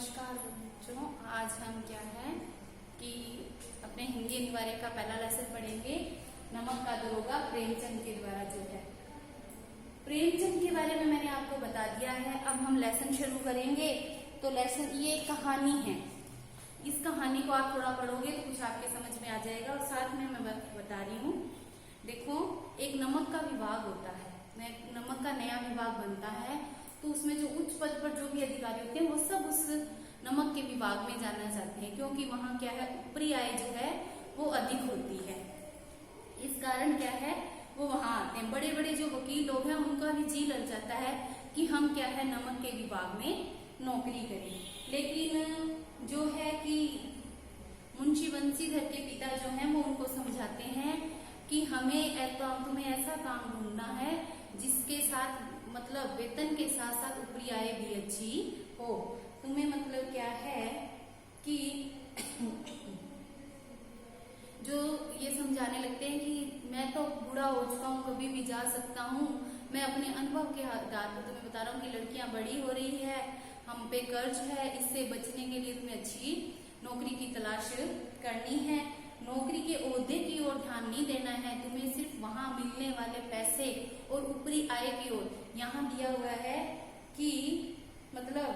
नमस्कार बच्चों, आज हम क्या है कि अपने हिंदी अनिवार्य का पहला लेसन पढ़ेंगे। नमक का दरोगा प्रेमचंद के द्वारा जो है। प्रेमचंद के बारे में मैंने आपको बता दिया है। अब हम लेसन शुरू करेंगे। तो लेसन ये एक कहानी है। इस कहानी को आप थोड़ा पढ़ोगे तो कुछ आपके समझ में आ जाएगा। और साथ में मैं बता रही हूँ, देखो एक नमक का विभाग होता है, नमक का नया विभाग बनता है। तो उसमें जो उच्च पद पर जो भी अधिकारी होते हैं वो सब उस नमक के विभाग में जाना चाहते हैं, क्योंकि वहां क्या है, ऊपरी आय जो है वो अधिक होती है। इस कारण क्या है, वो वहां आते हैं। बड़े बड़े जो वकील लोग हैं उनका भी जी लग जाता है कि हम क्या है नमक के विभाग में नौकरी करें। लेकिन जो है कि मुंशी बंसीधर के पिता जो हैं वो उनको समझाते हैं कि तुम्हें ऐसा काम ढूंढना है जिसके साथ मतलब वेतन के साथ साथ ऊपरी आय भी अच्छी हो। तुम्हें मतलब क्या है कि जो ये समझाने लगते हैं कि मैं तो बूढ़ा हो चुका हूँ, कभी भी जा सकता हूँ। मैं अपने अनुभव के आधार पर तुम्हें बता रहा हूँ कि लड़कियां बड़ी हो रही है, हम पे कर्ज है, इससे बचने के लिए तुम्हें अच्छी नौकरी की तलाश करनी है। नौकरी के ओहदे की ओर ध्यान नहीं देना है, तुम्हें सिर्फ वहां मिलने वाले पैसे और ऊपरी आय की ओर। यहाँ दिया हुआ है कि मतलब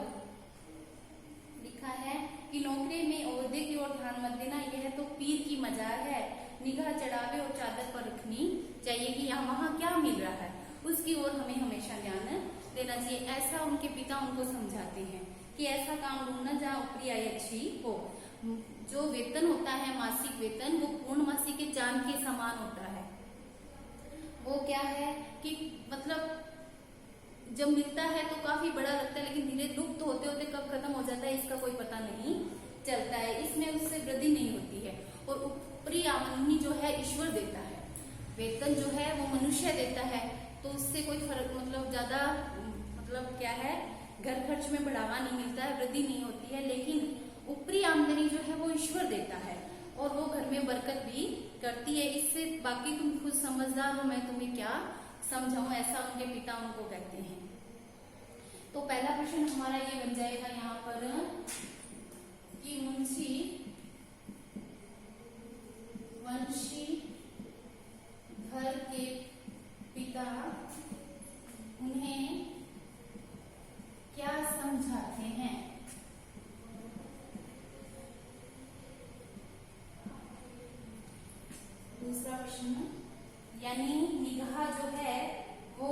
लिखा है कि नौकरी में ओहदे की ओर ध्यान मत देना, यह तो पीर की मजार है। निगाह चढ़ावे और चादर पर रखनी चाहिए कि यहाँ वहां क्या मिल रहा है, उसकी ओर हमें हमेशा ध्यान देना चाहिए। ऐसा उनके पिता उनको समझाते हैं कि ऐसा काम ढूंढना जहाँ ऊपरी आय अच्छी हो। जो वेतन होता है मासिक वेतन, वो पूर्णमासी के चांद के समान होता है। वो क्या है कि मतलब जब मिलता है तो काफी बड़ा लगता है, लेकिन धीरे लुप्त होते होते कब खत्म हो जाता है इसका कोई पता नहीं चलता है। इसमें उससे वृद्धि नहीं होती है। और ऊपरी आमदनी जो है ईश्वर देता है, वेतन जो है वो मनुष्य देता है। तो उससे कोई फर्क मतलब ज्यादा मतलब क्या है, घर खर्च में बढ़ावा नहीं मिलता है, वृद्धि नहीं होती है। लेकिन ऊपरी आमदनी जो है वो ईश्वर देता है और वो घर में बरकत भी करती है। इससे बाकी तुम खुद समझदार हो, मैं तुम्हें क्या समझाऊं, ऐसा उनके पिता उनको कहते हैं। तो पहला प्रश्न हमारा ये बन जाएगा यहाँ पर कि मुंशी धर के पिता उन्हें क्या समझाते हैं। दूसरा प्रश्न, यानी निगाह जो है वो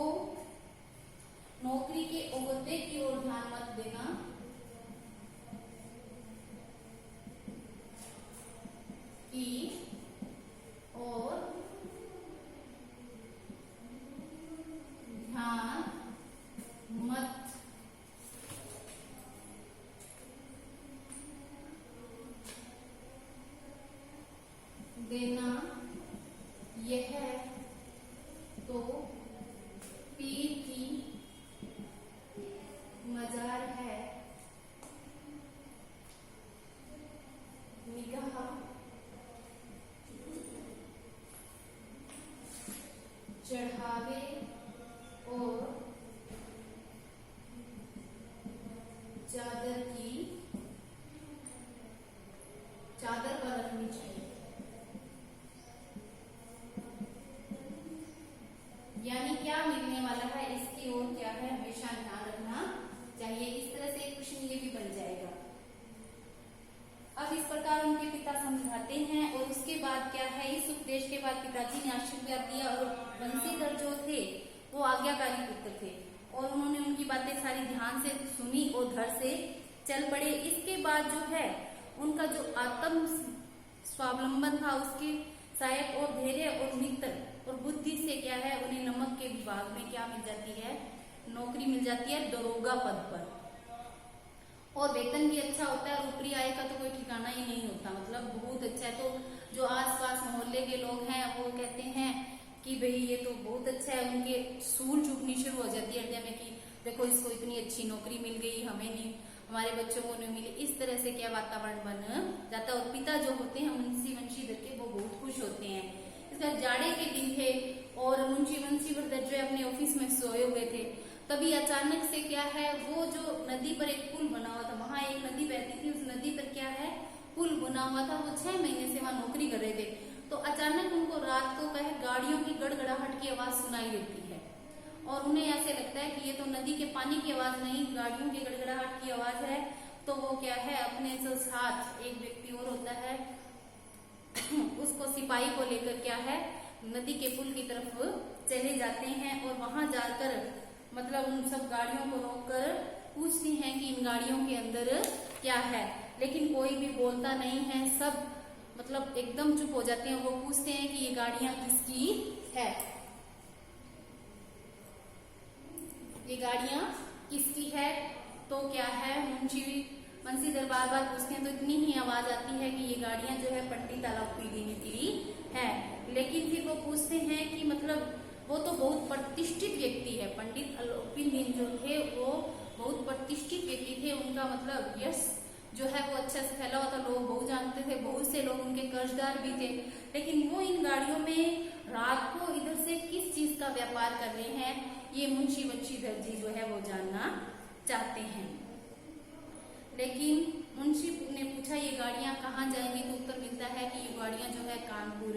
नौकरी के ओहदे की ओर ध्यान मत देना, की और ध्यान मत देना, यह तो पीर की मजार है। निगाह चढ़ावे और चादर पर रखनी चाहिए। यानी क्या मिलने वाला है इसकी ओर क्या है हमेशा ध्यान रखना चाहिए। इस तरह से एक प्रश्न ये भी बन जाएगा। अब इस प्रकार उनके पिता समझाते हैं और उसके बाद क्या है, इस उपदेश के बाद पिताजी ने आशीर्वाद दिया और बंसीधर जो थे वो आज्ञाकारी पुत्र थे और उन्होंने उनकी बातें सारी ध्यान से सुनी और घर से चल पड़े। इसके बाद जो है उनका जो आत्म स्वावलंबन था उसके सहायक और धैर्य और मित्र और बुद्धि से क्या है उन्हें नमक के विभाग में क्या मिल जाती है, नौकरी मिल जाती है दरोगा पद पर। और वेतन भी अच्छा होता है और ऊपरी आय का तो कोई ठिकाना ही नहीं होता, मतलब बहुत अच्छा है। तो जो आसपास मोहल्ले के लोग हैं वो कहते हैं कि भाई ये तो बहुत अच्छा है। उनके सूल चूकनी शुरू हो जाती है हृदय में कि देखो इसको इतनी अच्छी नौकरी मिल गई, हमें नहीं, हमारे बच्चों को नहीं मिली। इस तरह से क्या वातावरण बन जाता है। और पिता जो होते हैं मुंशी बंसीधर के वो बहुत खुश होते हैं। इसका जाड़े के दिन थे और मुंशी बंसीधर जो अपने ऑफिस में सोए हुए थे। तभी अचानक से क्या है, वो जो नदी पर एक पुल बना हुआ था, वहां एक नदी बहती थी, उस नदी पर क्या है, पुल बना हुआ था। वो 6 महीने से वहां नौकरी कर रहे थे। तो अचानक उनको रात को कहे गाड़ियों की गड़गड़ाहट की आवाज सुनाई देती है और उन्हें ऐसे लगता है कि ये तो नदी के पानी की आवाज नहीं, गाड़ियों की गड़गड़ाहट की आवाज है। तो वो क्या है, अपने जो साथ एक व्यक्ति और होता है उसको, सिपाही को लेकर क्या है, नदी के पुल की तरफ चले जाते हैं और वहां जाकर मतलब उन सब गाड़ियों को रोककर पूछती हैं कि इन गाड़ियों के अंदर क्या है, लेकिन कोई भी बोलता नहीं है। सब मतलब एकदम चुप हो जाते हैं। वो पूछते हैं कि ये गाड़ियां किसकी है, ये गाड़ियां किसकी है। तो क्या है, बंशीधर बार बार पूछते हैं तो इतनी ही आवाज आती है कि ये गाड़ियां जो है पंडित अलोपीदीन की है। लेकिन फिर वो पूछते हैं कि मतलब वो तो बहुत प्रतिष्ठित व्यक्ति है, पंडित अलोपीदीन जो थे वो बहुत प्रतिष्ठित व्यक्ति थे, उनका मतलब यश जो है वो अच्छा से फैला हुआ था, लोग बहुत जानते थे, बहुत से लोग उनके कर्जदार भी थे। लेकिन वो इन गाड़ियों में रात को इधर से किस चीज का व्यापार कर रहे हैं, ये मुंशी बंशीधर जी जो है वो जानना चाहते हैं। लेकिन मुंशी ने पूछा ये गाड़ियां कहाँ जाएंगी, तो उत्तर मिलता है कि ये गाड़ियां जो है कानपुर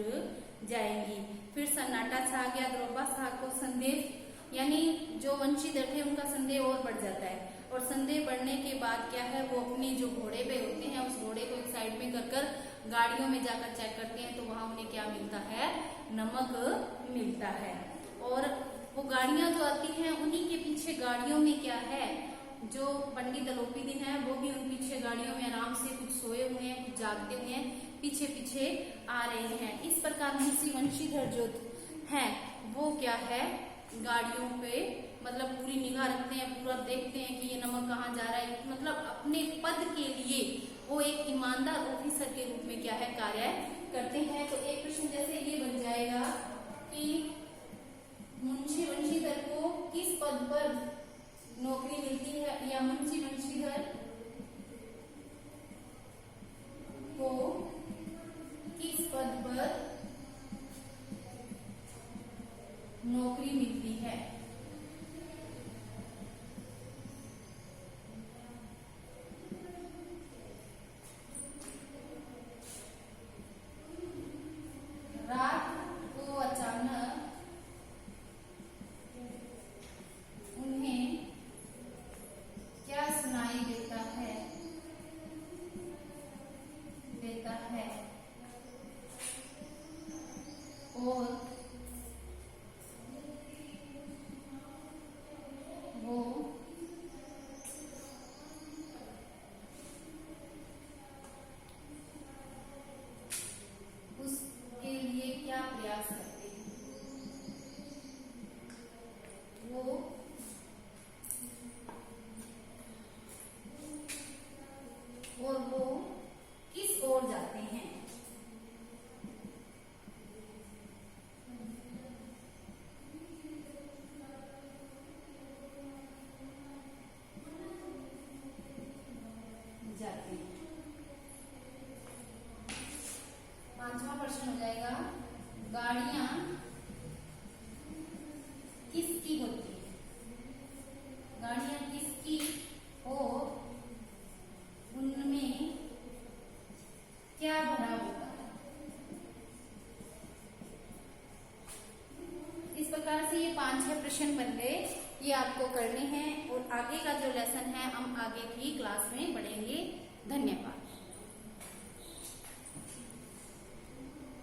जाएंगी। फिर सन्नाटा छा गया। द्रोबा साहब को संदेह, यानी जो बंशीधर थे उनका संदेह और बढ़ जाता है। और संदेह बढ़ने के बाद क्या है, वो अपने जो घोड़े पे होते हैं उस घोड़े को एक साइड में कर गाड़ियों में जाकर चेक करते हैं। तो वहां उन्हें क्या मिलता है, नमक मिलता है। और वो गाड़ियां जो आती हैं उन्हीं के पीछे गाड़ियों में क्या है, जो पंडित अलोपीदीन है वो भी उन पीछे गाड़ियों में आराम से कुछ सोए हुए हैं, कुछ जागते हुए हैं, पीछे पीछे आ रहे हैं। इस प्रकार मुंशी बंशीधर जो है वो क्या है, गाड़ियों पे मतलब पूरी निगाह रखते हैं, पूरा देखते हैं कि ये नमक कहाँ जा रहा है। मतलब अपने पद के लिए वो एक ईमानदार ऑफिसर के रूप में क्या है, कार्य करते हैं। तो एक प्रश्न जैसे ये बन जाएगा कि मुंशी बंशीधर को किस पद पर नौकरी मिलती है, या मुंशी बंशीधर को किस पद पर नौकरी मिलती है। रात को अचानक उन्हें क्या सुनाई देता है, और वो उसके लिए क्या प्रयास करते हैं, वो और वो किस ओर जाते हैं। जाते हैं। 5वां प्रश्न हो जाएगा, गाड़ियां किसकी होती है, गाड़ियां किसकी और उनमें क्या भरा होता है। इस प्रकार से ये 5-6 प्रश्न बन गए, ये आपको करने हैं और आगे का जो लेसन है हम आगे की क्लास में पढ़ेंगे।